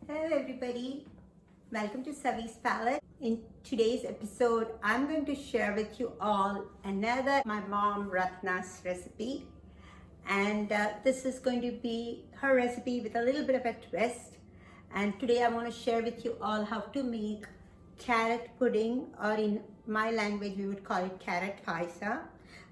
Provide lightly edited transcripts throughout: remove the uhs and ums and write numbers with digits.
Hello everybody, welcome to Savi's Palette. In today's episode, I'm going to share with you all another my mom Ratna's recipe, and this is going to be her recipe with a little bit of a twist. And today I want to share with you all how to make carrot pudding, or in my language we would call it carrot paisa.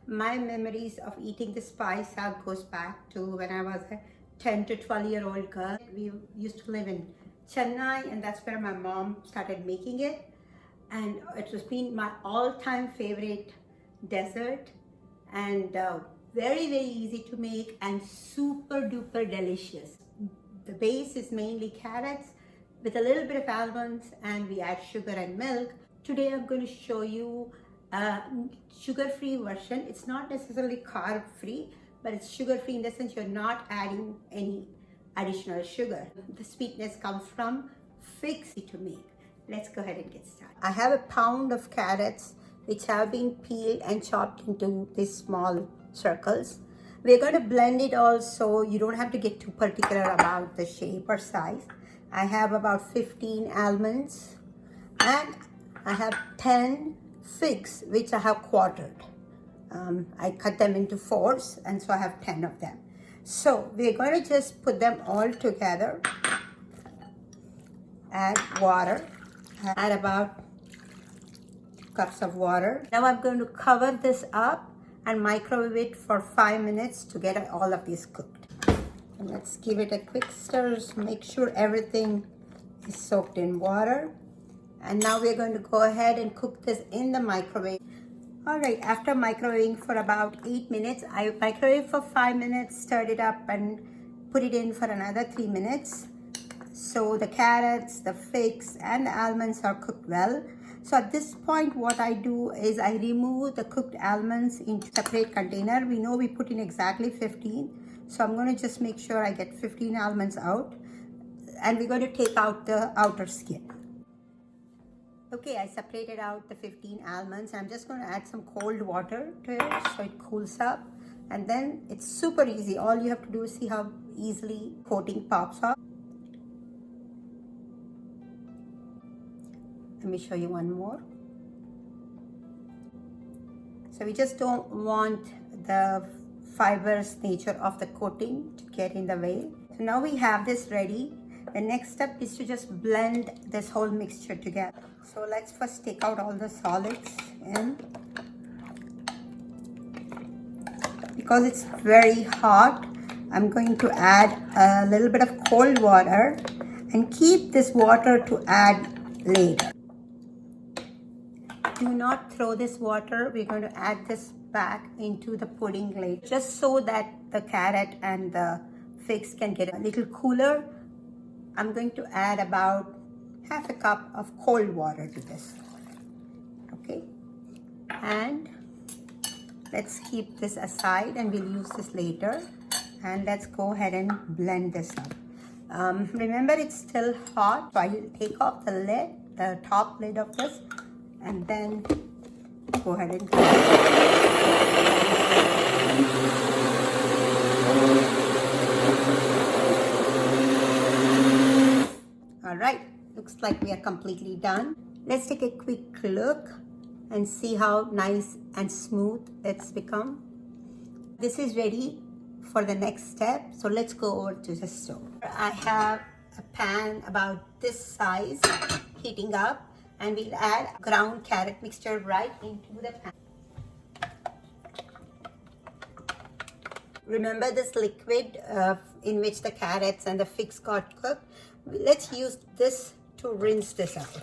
My memories of eating this paisa goes back to when I was a 10 to 12-year-old girl. We used to live in Chennai, and that's where my mom started making it, and it was been my all-time favorite dessert, and very easy to make and super duper delicious. The base is mainly carrots with a little bit of almonds, and we add sugar and milk. Today I'm going to show you a sugar-free version. It's not necessarily carb-free, but it's sugar-free in the sense you're not adding any additional sugar. The sweetness comes from figs to make. Let's go ahead and get started. I have a pound of carrots which have been peeled and chopped into these small circles. We're going to blend it all so you don't have to get too particular about the shape or size. I have about 15 almonds and I have 10 figs which I have quartered. I cut them into fours, and so I have 10 of them. So we're going to just put them all together, add water, add about 2 cups of water. Now I'm going to cover this up and microwave it for 5 minutes to get all of these cooked. And let's give it a quick stir, make sure everything is soaked in water. And now we're going to go ahead and cook this in the microwave. Alright, after microwaving for about 8 minutes, I microwaved for 5 minutes, stirred it up and put it in for another 3 minutes. So the carrots, the figs and the almonds are cooked well. So at this point what I do is I remove the cooked almonds into a separate container. We know we put in exactly 15. So I'm going to just make sure I get 15 almonds out. And we're going to take out the outer skin. Okay, I separated out the 15 almonds. I'm just going to add some cold water to it so it cools up. And then it's super easy. All you have to do is see how easily coating pops off. Let me show you one more. So we just don't want the fibrous nature of the coating to get in the way. So now we have this ready. The next step is to just blend this whole mixture together. So let's first take out all the solids in. Because it's very hot, I'm going to add a little bit of cold water and keep this water to add later. Do not throw this water. We're going to add this back into the pudding later, just so that the carrot and the figs can get a little cooler. I'm going to add about half a cup of cold water to this. Okay, and let's keep this aside and we'll use this later. And let's go ahead and blend this up. Remember, it's still hot, so I will take off the lid, the top lid of this, and then go ahead and blend it. Alright, looks like we are completely done. Let's take a quick look and see how nice and smooth it's become. This is ready for the next step. So let's go over to the stove. I have a pan about this size heating up, and we'll add ground carrot mixture right into the pan. Remember this liquid in which the carrots and the figs got cooked? Let's use this to rinse this out.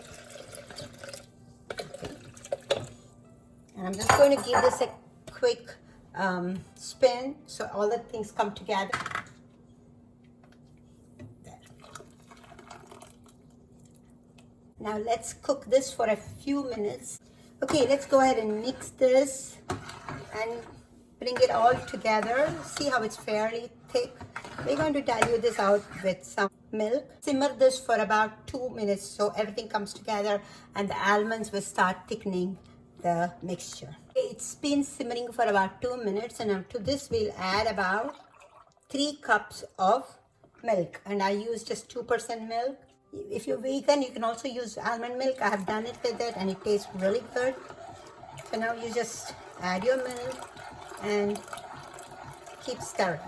And I'm just going to give this a quick spin so all the things come together. There. Now let's cook this for a few minutes. Okay, let's go ahead and mix this and bring it all together. See how it's fairly thick. We're going to dilute this out with some milk. Simmer this for about 2 minutes so everything comes together and the almonds will start thickening the mixture. It's been simmering for about 2 minutes, and now to this we'll add about 3 cups of milk, and I use just 2% milk. If you're vegan, you can also use almond milk. I have done it with it and it tastes really good. So now you just add your milk and keep stirring.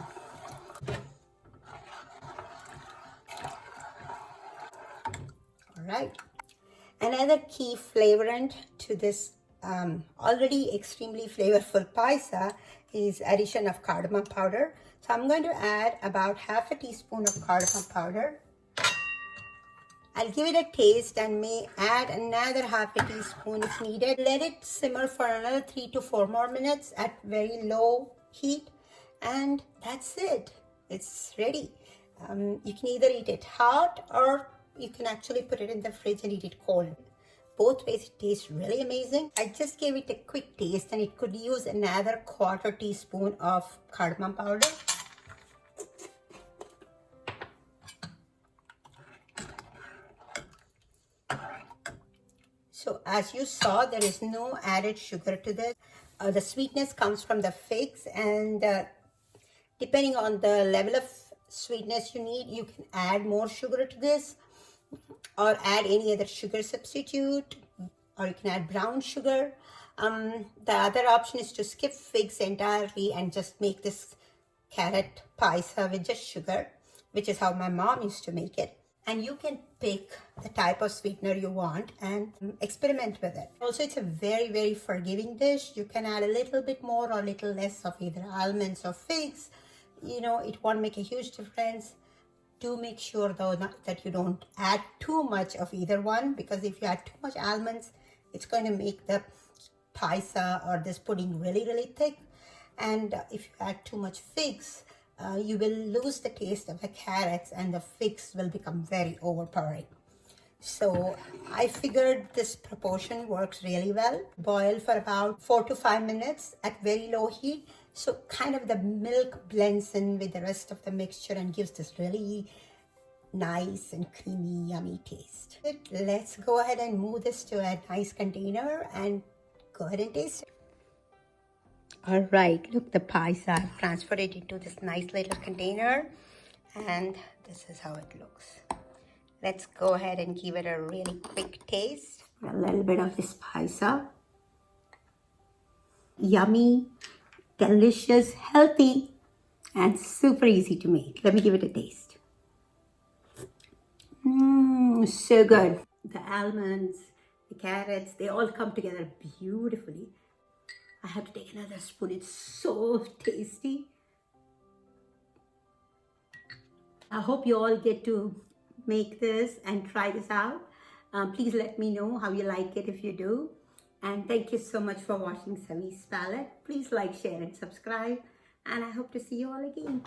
All right. Another key flavorant to this already extremely flavorful paisa is addition of cardamom powder. So I'm going to add about half a teaspoon of cardamom powder. I'll give it a taste and may add another half a teaspoon if needed. Let it simmer for another 3 to 4 more minutes at very low heat, and that's it. It's ready. You can either eat it hot or you can actually put it in the fridge and eat it cold. Both ways it tastes really amazing. I just gave it a quick taste and it could use another 1/4 teaspoon of cardamom powder. So as you saw, there is no added sugar to this. The sweetness comes from the figs, and depending on the level of sweetness you need, you can add more sugar to this or add any other sugar substitute, or you can add brown sugar. The other option is to skip figs entirely and just make this carrot paisa with just sugar, which is how my mom used to make it. And you can pick the type of sweetener you want and experiment with it. Also, it's a very, very forgiving dish. You can add a little bit more or a little less of either almonds or figs. You know, it won't make a huge difference. Do make sure though that you don't add too much of either one, because if you add too much almonds, it's going to make the paisa or this pudding really, really thick. And if you add too much figs, you will lose the taste of the carrots and the figs will become very overpowering. So I figured this proportion works really well. Boil for about 4 to 5 minutes at very low heat. So kind of the milk blends in with the rest of the mixture and gives this really nice and creamy, yummy taste. Let's go ahead and move this to a nice container and go ahead and taste it. All right, look, the paisa, I've transferred it into this nice little container and this is how it looks. Let's go ahead and give it a really quick taste. A little bit of this paisa. Yummy, delicious, healthy, and super easy to make. Let me give it a taste. So good. The almonds, the carrots, they all come together beautifully. I have to take another spoon. It's so tasty. I hope you all get to make this and try this out. Please let me know how you like it if you do. And thank you so much for watching Savi's Palette. Please like, share, and subscribe. And I hope to see you all again.